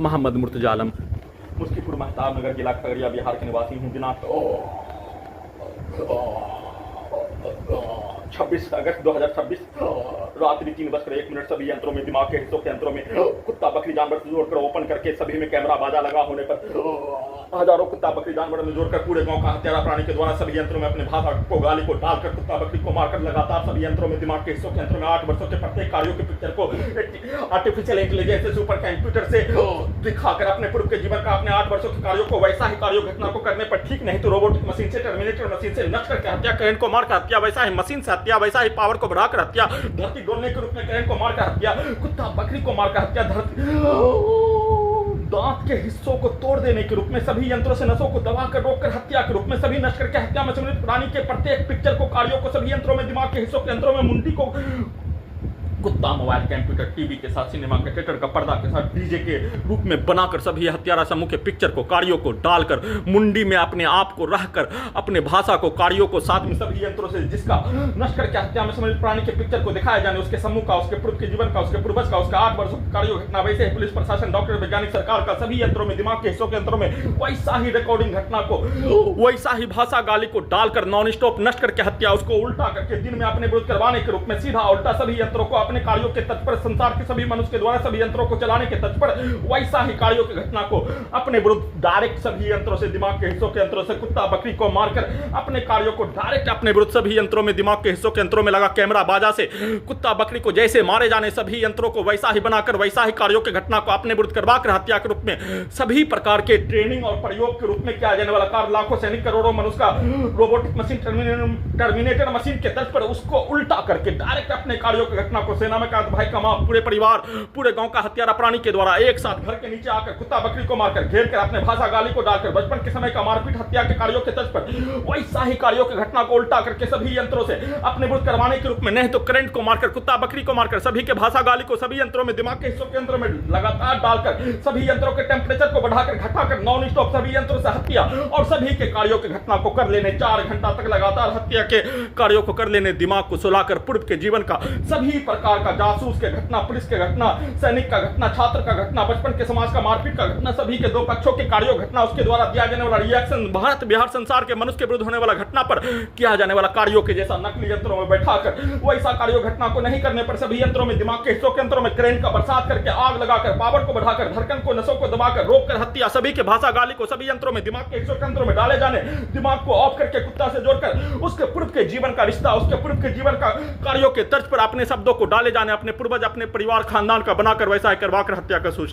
मोहम्मद मुर्तजा आलम, मुस्कीपुर महताब नगर जिला खगड़िया बिहार के निवासी हूँ। दिनांक 26 अगस्त 2026 रात्रि 3:01 सभी यंत्रों में, दिमाग के हिस्सों के यंत्रों में कुत्ता बकरी जानवर से जोड़कर ओपन करके सभी में कैमरा बाजा लगा होने पर हजारों कुत्ता बकरी जानवर में जोड़कर पूरे गांव का हत्यारा प्राणी के द्वारा सभी यंत्रों में अपने भाषा को गाली को डालकर कुत्ता बकरी को मारकर लगातार सभी यंत्रों में, दिमाग के हिस्सों के यंत्रों में 8 वर्षों के प्रत्येक कार्यों के पिक्चर को आर्टिफिशियल इंटेलिजेंस से सुपर कंप्यूटर से दिखाकर अपने पूर्व के जीवन का, अपने 8 वर्षों के कार्यों को वैसा ही कार्यों घटना को करने पर ठीक नहीं तो रोबोटिक मशीन से, टर्मिनेटर मशीन से नष्ट करके हत्या, करेंट को मारकर हत्या, वैसा ही मशीन से हत्या, वैसा ही पावर को बढ़ाकर हत्या, धरती डोलने के रूप में करेंट को मारकर हत्या, कुत्ता बकरी को मारकर हत्या, धरती दांत के हिस्सों को तोड़ देने के रूप में, सभी यंत्रों से नसों को दबाकर रोककर हत्या के रूप में, सभी नष्ट करके हत्या में सम्मिलित प्राणी के प्रत्येक पिक्चर को, कार्यों को सभी यंत्रों में, दिमाग के हिस्सों के यंत्रों में, मुंडी को कुत्ता, मोबाइल, कंप्यूटर, टीवी के साथ, सिनेमा के थिएटर का पर्दा के साथ डीजे के रूप में बनाकर सभी हत्यारा समूह के पिक्चर को, कार्यों को डालकर मुंडी में अपने आप को रहकर अपने भाषा को, कार्यों को साथ में सभी यंत्रों से जिसका नष्ट करके हत्या में सम्मिलित प्राणी के पिक्चर को दिखाया जाने, उसके समूह का, उसके पूर्व के जीवन का, उसके पूर्वज का, उसका 8 वर्षों की कार्यों घटना, वैसे ही पुलिस प्रशासन, डॉक्टर, वैज्ञानिक, सरकार का सभी यंत्रों में, दिमाग के हिस्सों के यंत्रों में वैसा ही रिकॉर्डिंग घटना को, वैसा ही भाषा गाली को डालकर नॉन स्टॉप नष्ट करके हत्या, उसको उल्टा करके दिन में अपने विरुद्ध करवाने के रूप में सीधा उल्टा सभी यंत्रों को अपने कार्यों के तत्पर, संसार के सभी मनुष्य के द्वारा सभी यंत्रों को चलाने के तत्पर वैसा ही कार्यों की घटना को अपने विरुद्ध डायरेक्ट सभी यंत्रों से, दिमाग के हिस्सों के यंत्रों से कुत्ता बकरी को मारकर अपने कार्यों को डायरेक्ट अपने विरुद्ध सभी यंत्रों में, दिमाग के हिस्सों के यंत्रों में लगा कैमरा बाजा से कुत्ता बकरी को जैसे मारे जाने सभी यंत्रों को वैसा ही बनाकर वैसा ही कार्यों की घटना को अपने विरुद्ध करवाकर हत्या के रूप में, सभी प्रकार के ट्रेनिंग और प्रयोग के रूप में किया जाने वाला कार्य, लाखों सैनिक करोड़ों मनुष्य का रोबोटिक मशीन, टर्मिनेटर मशीन के तर्ज पर उसको उल्टा करके डायरेक्ट अपने कार्यों की घटना को, सेना में का भाई कमा पूरे परिवार, पूरे गांव का हत्यारा प्राणी के द्वारा एक साथ घर के नीचे आकर कुत्ता बकरी को मारकर घेर कर अपने भाषा गाली को डालकर बचपन के समय का मारपीट हत्या के कार्यों के तर्ज पर वैसा ही कार्यों की घटना को उल्टा करके सभी यंत्रों से अपने विरुद्ध करवाने के रूप में, नहीं तो करंट को मारकर, कुत्ता बकरी को मारकर, सभी के भाषा गाली को सभी यंत्रों में, दिमाग के हिस्सों के यंत्रों में लगातार डालकर सभी यंत्रों के टेंपरेचर को बढ़ाकर घटाकर नॉन स्टॉप सभी यंत्रों से हत्या और सभी के कार्यों की घटना को कर लेने, 4 घंटा तक लगातार हत्या के कार्यों को कर लेने, दिमाग को सुलाकर पूर्व के जीवन का सभी प्रकार का, जासूस के घटना, पुलिस के घटना, सैनिक का घटना, छात्र का घटना, बचपन के समाज का मारपीट का घटना, सभी के दो पक्षों के कार्यों घटना, उसके द्वारा दिया जाने वाला रिएक्शन, भारत बिहार संसार के मनुष्य के विरुद्ध होने वाला घटना पर किया जाने वाला कार्यों के जैसा नकली यंत्रों में बैठाकर वैसा कार्यों घटना को नहीं करने पर सभी यंत्रों में, दिमाग के हिस्सों के यंत्रों में करंट का बरसात करके, आग लगाकर, पावर को बढ़ाकर, धड़कन को, नसों को दबाकर रोककर हत्या, सभी के भाषा गाली को सभी यंत्रों में, दिमाग के हिस्सों के यंत्रों में डाले जाने, दिमाग को ऑफ करके कुत्ता से जोड़कर उसके पूर्व के जीवन का रिश्ता, उसके पूर्व के जीवन का कार्यों के तर्ज पर अपने शब्दों को डाले जाने, अपने पूर्वज, अपने परिवार, खानदान का बनाकर वैसा करवा कर हत्या का सूचना